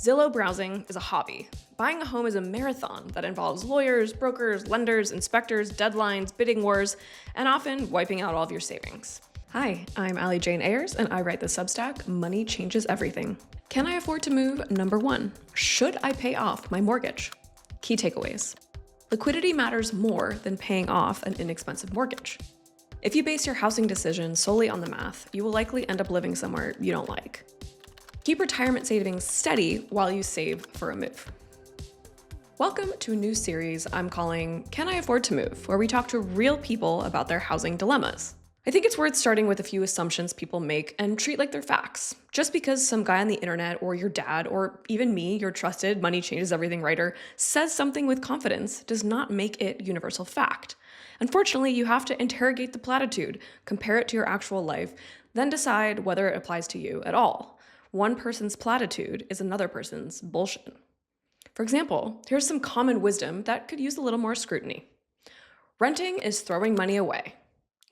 Zillow browsing is a hobby. Buying a home is a marathon that involves lawyers, brokers, lenders, inspectors, deadlines, bidding wars, and often wiping out all of your savings. Hi, I'm Ally Jane Ayers, and I write the Substack, Money Changes Everything. Can I afford to move? Number 1. Should I pay off my mortgage? Key takeaways. Liquidity matters more than paying off an inexpensive mortgage. If you base your housing decision solely on the math, you will likely end up living somewhere you don't like. Keep retirement savings steady while you save for a move. Welcome to a new series I'm calling Can I Afford to Move?, where we talk to real people about their housing dilemmas. I think it's worth starting with a few assumptions people make and treat like they're facts. Just because some guy on the internet or your dad or even me, your trusted Money Changes Everything writer, says something with confidence does not make it universal fact. Unfortunately, you have to interrogate the platitude, compare it to your actual life, then decide whether it applies to you at all. One person's platitude is another person's bullshit. For example, here's some common wisdom that could use a little more scrutiny. Renting is throwing money away.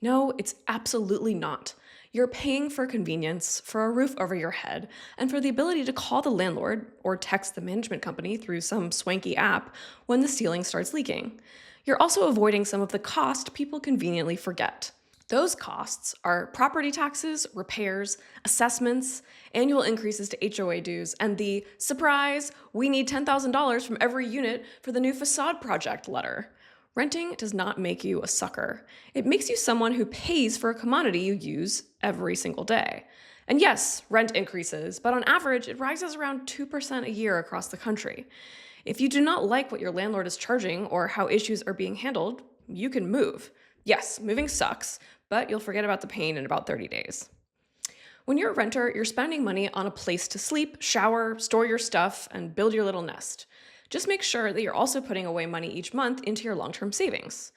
No, it's absolutely not. You're paying for convenience, for a roof over your head, and for the ability to call the landlord or text the management company through some swanky app when the ceiling starts leaking. You're also avoiding some of the cost people conveniently forget. Those costs are property taxes, repairs, assessments, annual increases to HOA dues, and the surprise, we need $10,000 from every unit for the new facade project letter. Renting does not make you a sucker. It makes you someone who pays for a commodity you use every single day. And yes, rent increases, but on average, it rises around 2% a year across the country. If you do not like what your landlord is charging or how issues are being handled, you can move. Yes, moving sucks, but you'll forget about the pain in about 30 days. When you're a renter, you're spending money on a place to sleep, shower, store your stuff, and build your little nest. Just make sure that you're also putting away money each month into your long-term savings.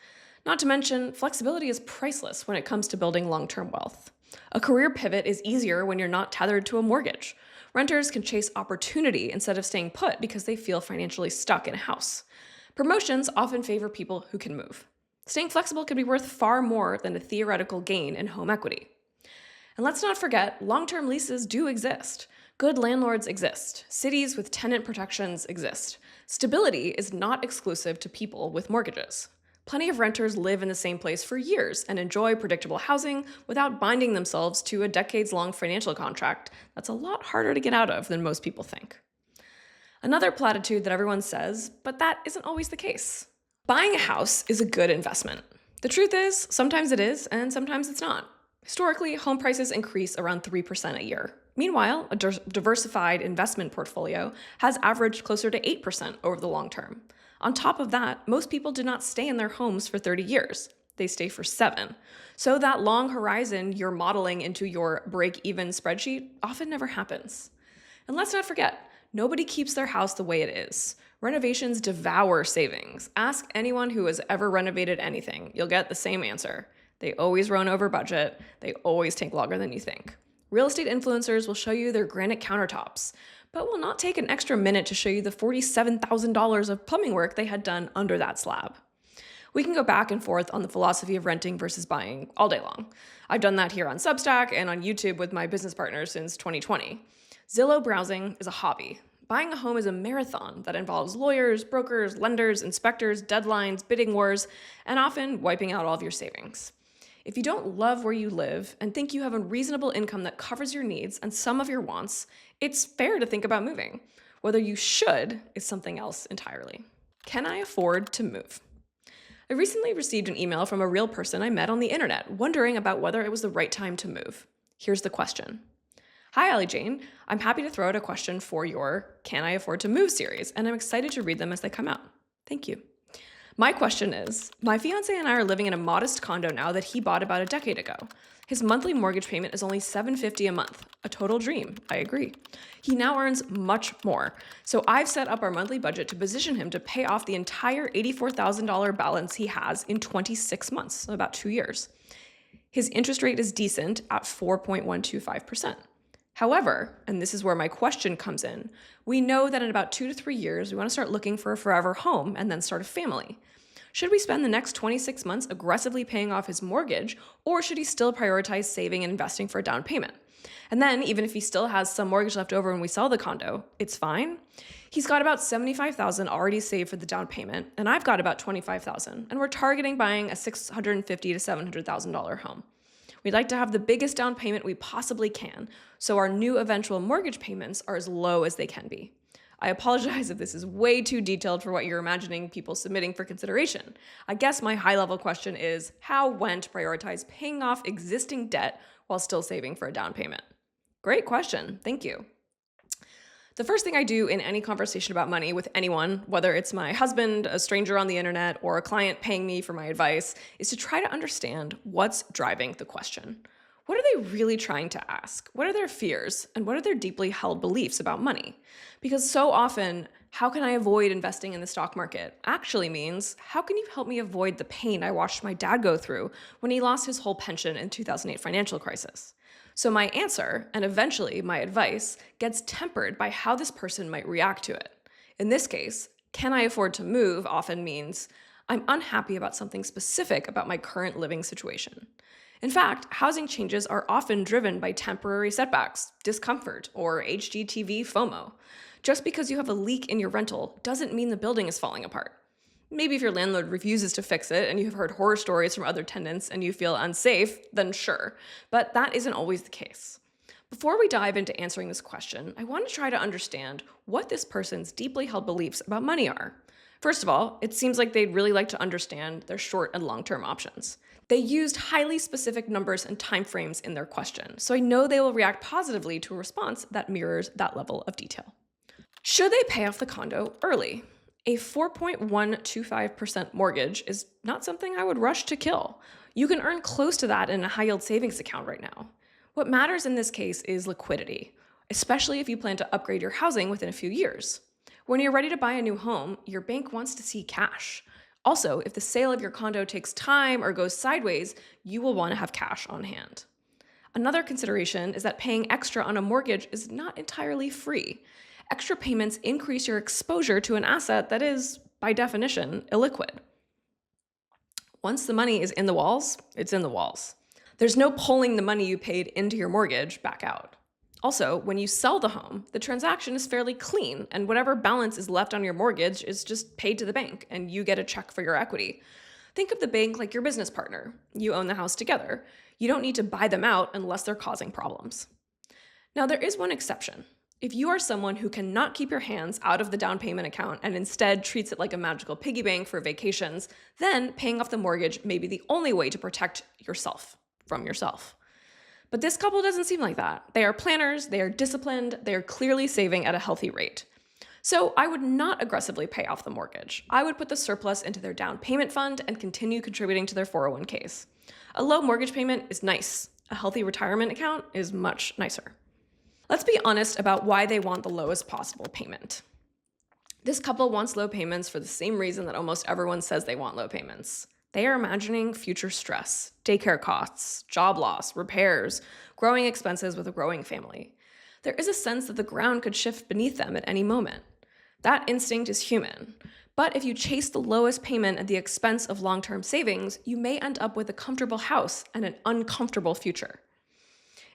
Not to mention, flexibility is priceless when it comes to building long-term wealth. A career pivot is easier when you're not tethered to a mortgage. Renters can chase opportunity instead of staying put because they feel financially stuck in a house. Promotions often favor people who can move. Staying flexible can be worth far more than a theoretical gain in home equity. And let's not forget, long-term leases do exist. Good landlords exist. Cities with tenant protections exist. Stability is not exclusive to people with mortgages. Plenty of renters live in the same place for years and enjoy predictable housing without binding themselves to a decades-long financial contract that's a lot harder to get out of than most people think. Another platitude that everyone says, but that isn't always the case. Buying a house is a good investment. The truth is, sometimes it is, and sometimes it's not. Historically, home prices increase around 3% a year. Meanwhile, a diversified investment portfolio has averaged closer to 8% over the long term. On top of that, most people do not stay in their homes for 30 years. They stay for 7. So that long horizon you're modeling into your break-even spreadsheet often never happens. And let's not forget, nobody keeps their house the way it is. Renovations devour savings. Ask anyone who has ever renovated anything. You'll get the same answer. They always run over budget. They always take longer than you think. Real estate influencers will show you their granite countertops, but will not take an extra minute to show you the $47,000 of plumbing work they had done under that slab. We can go back and forth on the philosophy of renting versus buying all day long. I've done that here on Substack and on YouTube with my business partners since 2020. Zillow browsing is a hobby. Buying a home is a marathon that involves lawyers, brokers, lenders, inspectors, deadlines, bidding wars, and often wiping out all of your savings. If you don't love where you live and think you have a reasonable income that covers your needs and some of your wants, it's fair to think about moving. Whether you should is something else entirely. Can I afford to move? I recently received an email from a real person I met on the internet wondering about whether it was the right time to move. Here's the question. Hi, Ally Jane. I'm happy to throw out a question for your Can I Afford to Move series, and I'm excited to read them as they come out. Thank you. My question is, my fiance and I are living in a modest condo now that he bought about a decade ago. His monthly mortgage payment is only $750 a month, a total dream, I agree. He now earns much more, so I've set up our monthly budget to position him to pay off the entire $84,000 balance he has in 26 months, about 2 years. His interest rate is decent at 4.125%. However, and this is where my question comes in, we know that in about 2 to 3 years, we want to start looking for a forever home and then start a family. Should we spend the next 26 months aggressively paying off his mortgage, or should he still prioritize saving and investing for a down payment? And then even if he still has some mortgage left over when we sell the condo, it's fine. He's got about $75,000 already saved for the down payment, and I've got about $25,000, and we're targeting buying a $650,000 to $700,000 home. We'd like to have the biggest down payment we possibly can, so our new eventual mortgage payments are as low as they can be. I apologize if this is way too detailed for what you're imagining people submitting for consideration. I guess my high-level question is how when to prioritize paying off existing debt while still saving for a down payment. Great question. Thank you. The first thing I do in any conversation about money with anyone, whether it's my husband, a stranger on the internet, or a client paying me for my advice, is to try to understand what's driving the question. What are they really trying to ask? What are their fears? And what are their deeply held beliefs about money? Because so often, how can I avoid investing in the stock market actually means, how can you help me avoid the pain I watched my dad go through when he lost his whole pension in the 2008 financial crisis? So my answer, and eventually my advice, gets tempered by how this person might react to it. In this case, can I afford to move often means, I'm unhappy about something specific about my current living situation. In fact, housing changes are often driven by temporary setbacks, discomfort, or HGTV FOMO. Just because you have a leak in your rental doesn't mean the building is falling apart. Maybe if your landlord refuses to fix it and you've heard horror stories from other tenants and you feel unsafe, then sure, but that isn't always the case. Before we dive into answering this question, I want to try to understand what this person's deeply held beliefs about money are. First of all, it seems like they'd really like to understand their short and long-term options. They used highly specific numbers and timeframes in their question, so I know they will react positively to a response that mirrors that level of detail. Should they pay off the condo early? A 4.125% mortgage is not something I would rush to kill. You can earn close to that in a high-yield savings account right now. What matters in this case is liquidity, especially if you plan to upgrade your housing within a few years. When you're ready to buy a new home, your bank wants to see cash. Also, if the sale of your condo takes time or goes sideways, you will want to have cash on hand. Another consideration is that paying extra on a mortgage is not entirely free. Extra payments increase your exposure to an asset that is, by definition, illiquid. Once the money is in the walls, it's in the walls. There's no pulling the money you paid into your mortgage back out. Also, when you sell the home, the transaction is fairly clean, and whatever balance is left on your mortgage is just paid to the bank, and you get a check for your equity. Think of the bank like your business partner. You own the house together. You don't need to buy them out unless they're causing problems. Now, there is one exception. If you are someone who cannot keep your hands out of the down payment account and instead treats it like a magical piggy bank for vacations, then paying off the mortgage may be the only way to protect yourself from yourself. But this couple doesn't seem like that. They are planners, they are disciplined, they are clearly saving at a healthy rate. So I would not aggressively pay off the mortgage. I would put the surplus into their down payment fund and continue contributing to their 401ks. A low mortgage payment is nice. A healthy retirement account is much nicer. Let's be honest about why they want the lowest possible payment. This couple wants low payments for the same reason that almost everyone says they want low payments. They are imagining future stress, daycare costs, job loss, repairs, growing expenses with a growing family. There is a sense that the ground could shift beneath them at any moment. That instinct is human. But if you chase the lowest payment at the expense of long-term savings, you may end up with a comfortable house and an uncomfortable future.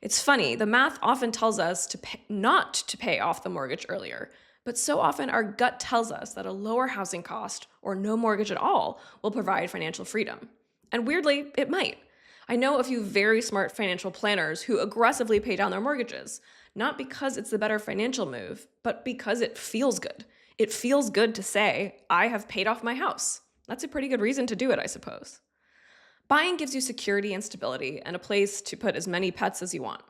It's funny, the math often tells us not to pay off the mortgage earlier, but so often our gut tells us that a lower housing cost or no mortgage at all will provide financial freedom. And weirdly, it might. I know a few very smart financial planners who aggressively pay down their mortgages, not because it's the better financial move, but because it feels good. It feels good to say, I have paid off my house. That's a pretty good reason to do it, I suppose. Buying gives you security and stability and a place to put as many pets as you want.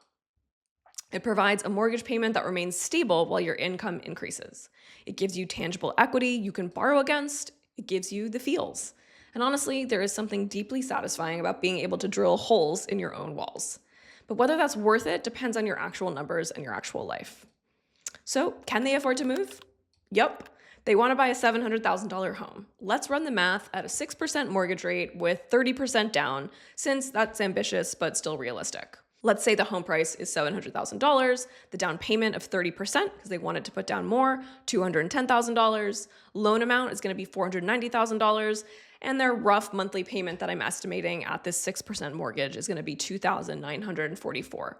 It provides a mortgage payment that remains stable while your income increases. It gives you tangible equity you can borrow against. It gives you the feels. And honestly, there is something deeply satisfying about being able to drill holes in your own walls. But whether that's worth it depends on your actual numbers and your actual life. So, can they afford to move? Yep. They want to buy a $700,000 home. Let's run the math at a 6% mortgage rate with 30% down, since that's ambitious but still realistic. Let's say the home price is $700,000, the down payment of 30%, because they wanted to put down more, $210,000, loan amount is going to be $490,000, and their rough monthly payment that I'm estimating at this 6% mortgage is going to be $2,944.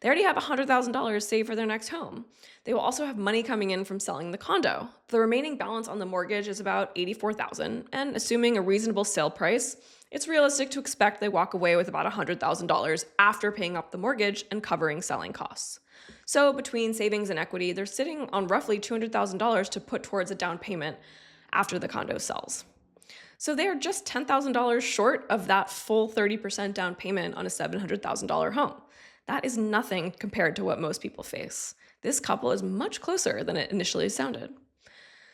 They already have $100,000 saved for their next home. They will also have money coming in from selling the condo. The remaining balance on the mortgage is about $84,000, and assuming a reasonable sale price, it's realistic to expect they walk away with about $100,000 after paying up the mortgage and covering selling costs. So between savings and equity, they're sitting on roughly $200,000 to put towards a down payment after the condo sells. So they are just $10,000 short of that full 30% down payment on a $700,000 home. That is nothing compared to what most people face. This couple is much closer than it initially sounded.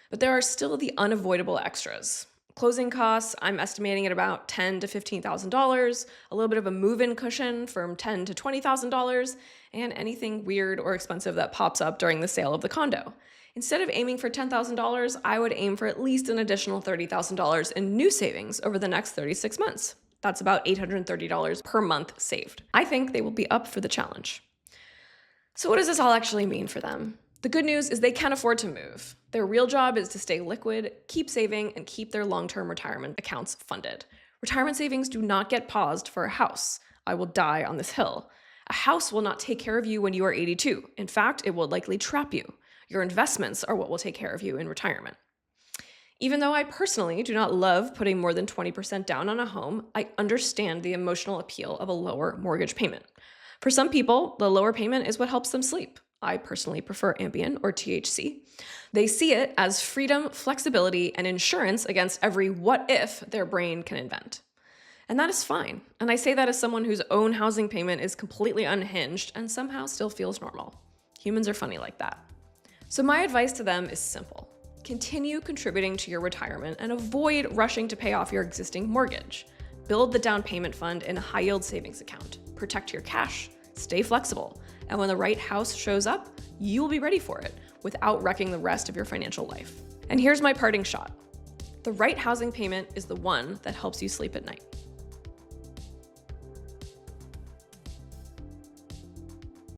But there are still the unavoidable extras. Closing costs, I'm estimating at about $10,000 to $15,000, a little bit of a move-in cushion from $10,000 to $20,000, and anything weird or expensive that pops up during the sale of the condo. Instead of aiming for $10,000, I would aim for at least an additional $30,000 in new savings over the next 36 months. That's about $830 per month saved. I think they will be up for the challenge. So what does this all actually mean for them? The good news is they can afford to move. Their real job is to stay liquid, keep saving, and keep their long-term retirement accounts funded. Retirement savings do not get paused for a house. I will die on this hill. A house will not take care of you when you are 82. In fact, it will likely trap you. Your investments are what will take care of you in retirement. Even though I personally do not love putting more than 20% down on a home, I understand the emotional appeal of a lower mortgage payment. For some people, the lower payment is what helps them sleep. I personally prefer Ambien or THC. They see it as freedom, flexibility, and insurance against every what if their brain can invent. And that is fine. And I say that as someone whose own housing payment is completely unhinged and somehow still feels normal. Humans are funny like that. So my advice to them is simple. Continue contributing to your retirement and avoid rushing to pay off your existing mortgage. Build the down payment fund in a high-yield savings account. Protect your cash. Stay flexible. And when the right house shows up, you will be ready for it without wrecking the rest of your financial life. And here's my parting shot. The right housing payment is the one that helps you sleep at night.